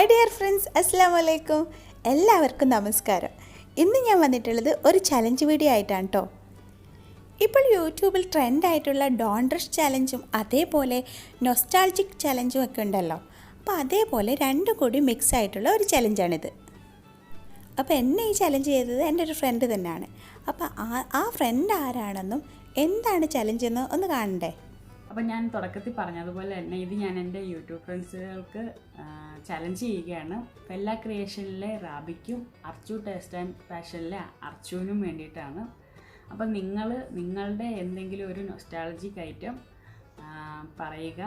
Hi dear friends, അസ്സലാമു അലൈക്കും. എല്ലാവർക്കും നമസ്കാരം. ഇന്ന് ഞാൻ വന്നിട്ടുള്ളത് ഒരു ചലഞ്ച് വീഡിയോ ആയിട്ടാണ് കേട്ടോ. ഇപ്പോൾ യൂട്യൂബിൽ ട്രെൻഡായിട്ടുള്ള ഡോണ്ട് റഷ് ചലഞ്ചും അതേപോലെ നൊസ്റ്റാൾജിക് ചലഞ്ചും ഒക്കെ ഉണ്ടല്ലോ. അപ്പോൾ അതേപോലെ രണ്ടും കൂടി മിക്സ് ആയിട്ടുള്ള ഒരു ചലഞ്ചാണിത്. അപ്പോൾ എന്നെ ഈ ചലഞ്ച് ചെയ്തത് എൻ്റെ ഒരു ഫ്രണ്ട് തന്നെയാണ്. അപ്പോൾ ആ ഫ്രണ്ട് ആരാണെന്നും എന്താണ് ചലഞ്ചെന്നും ഒന്ന് കാണണ്ടേ. അപ്പം ഞാൻ തുടക്കത്തിൽ പറഞ്ഞതുപോലെ തന്നെ ഇത് ഞാൻ എൻ്റെ യൂട്യൂബ് ഫ്രണ്ട്സുകൾക്ക് ചലഞ്ച് ചെയ്യുകയാണ്. ഫെല്ല ക്രിയേഷനിലെ റാബിക്കും അർച്ചു ടേസ്റ്റ് ആൻഡ് പാഷനിലെ അർച്ചുവിനും വേണ്ടിയിട്ടാണ്. അപ്പം നിങ്ങളുടെ എന്തെങ്കിലും ഒരു നൊസ്റ്റാൾജിക് ഐറ്റം പറയുക.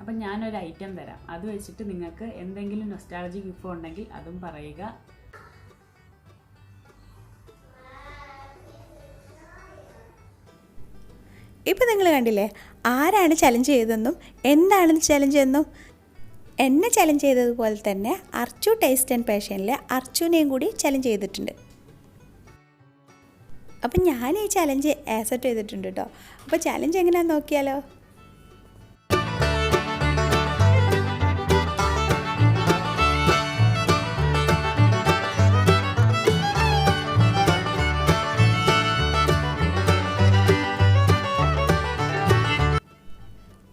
അപ്പം ഞാനൊരു ഐറ്റം തരാം, അത് വെച്ചിട്ട് നിങ്ങൾക്ക് എന്തെങ്കിലും നൊസ്റ്റാൾജിക് ഗിഫ്റ്റ് ഉണ്ടെങ്കിൽ അതും പറയുക. ഇപ്പോൾ നിങ്ങൾ കണ്ടില്ലേ ആരാണ് ചലഞ്ച് ചെയ്തതെന്നും എന്താണ് ചലഞ്ച് എന്നും. എന്നെ ചലഞ്ച് ചെയ്തതുപോലെ തന്നെ അർച്ചു ടേസ്റ്റ് ആൻഡ് പാഷനിലെ അർച്ചുവിനെയും കൂടി ചലഞ്ച് ചെയ്തിട്ടുണ്ട്. അപ്പം ഞാൻ ഈ ചലഞ്ച് ആക്സെപ്റ്റ് ചെയ്തിട്ടുണ്ട് കേട്ടോ. അപ്പോൾ ചലഞ്ച് എങ്ങനെയാണെന്ന് നോക്കിയാലോ.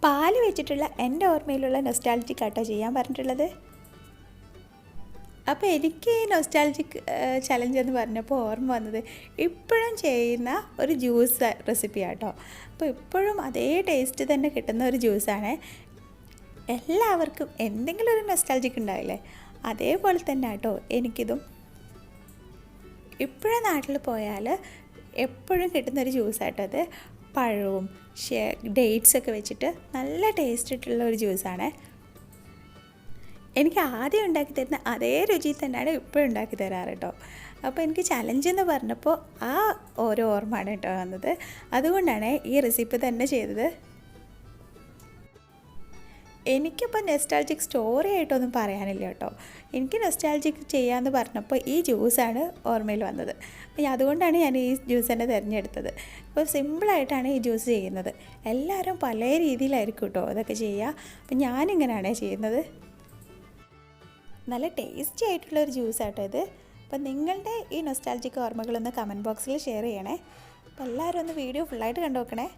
പാല് വെച്ചിട്ടുള്ള എൻ്റെ ഓർമ്മയിലുള്ള നൊസ്റ്റാൾജിക് ആട്ടോ ചെയ്യാൻ പറഞ്ഞിട്ടുള്ളത്. അപ്പോൾ എനിക്ക് ഈ നൊസ്റ്റാൾജിക് ചലഞ്ച് എന്ന് പറഞ്ഞപ്പോൾ ഓർമ്മ വന്നത് ഇപ്പോഴും ചെയ്യുന്ന ഒരു ജ്യൂസ് റെസിപ്പി ആട്ടോ. അപ്പോൾ ഇപ്പോഴും അതേ ടേസ്റ്റ് തന്നെ കിട്ടുന്ന ഒരു ജ്യൂസാണ്. എല്ലാവർക്കും എന്തെങ്കിലും ഒരു നൊസ്റ്റാൾജിക് ഉണ്ടാവില്ലേ, അതേപോലെ തന്നെ ആട്ടോ എനിക്കിതും. ഇപ്പോഴും നാട്ടിൽ പോയാൽ എപ്പോഴും കിട്ടുന്നൊരു ജ്യൂസാട്ടോ അത്. പഴവും ഡേറ്റ്സൊക്കെ വെച്ചിട്ട് നല്ല ടേസ്റ്റ് ആയിട്ടുള്ള ഒരു ജ്യൂസാണ്. എനിക്ക് ആദ്യം ഉണ്ടാക്കി തരുന്ന അതേ രുചിയിൽ തന്നെയാണ് ഇപ്പോഴും ഉണ്ടാക്കി തരാറ് കേട്ടോ. അപ്പോൾ എനിക്ക് ചലഞ്ച് എന്ന് പറഞ്ഞപ്പോൾ ആ ഓരോ ഓർമ്മയാണ് കേട്ടോ വന്നത്. അതുകൊണ്ടാണ് ഈ റെസിപ്പി തന്നെ ചെയ്തത്. എനിക്കിപ്പോൾ നൊസ്റ്റാൾജിക് സ്റ്റോറി ആയിട്ടൊന്നും പറയാനില്ല കേട്ടോ. എനിക്ക് നൊസ്റ്റാൾജിക് ചെയ്യാമെന്ന് പറഞ്ഞപ്പോൾ ഈ ജ്യൂസാണ് ഓർമ്മയിൽ വന്നത്. അതുകൊണ്ടാണ് ഞാൻ ഈ ജ്യൂസ് തന്നെ തിരഞ്ഞെടുത്തത്. അപ്പോൾ സിമ്പിളായിട്ടാണ് ഈ ജ്യൂസ് ചെയ്യുന്നത്. എല്ലാവരും പല രീതിയിലായിരിക്കും കേട്ടോ അതൊക്കെ ചെയ്യുക. അപ്പോൾ ഞാനിങ്ങനെയാണ് ചെയ്യുന്നത്. നല്ല ടേസ്റ്റി ആയിട്ടുള്ളൊരു ജ്യൂസാട്ടോ ഇത്. അപ്പോൾ നിങ്ങളുടെ ഈ നൊസ്റ്റാൾജിക് ഓർമ്മകളൊന്ന് കമൻറ്റ് ബോക്സിൽ ഷെയർ ചെയ്യണേ. അപ്പോൾ എല്ലാവരും ഒന്ന് വീഡിയോ ഫുള്ളായിട്ട് കണ്ടു നോക്കണേ.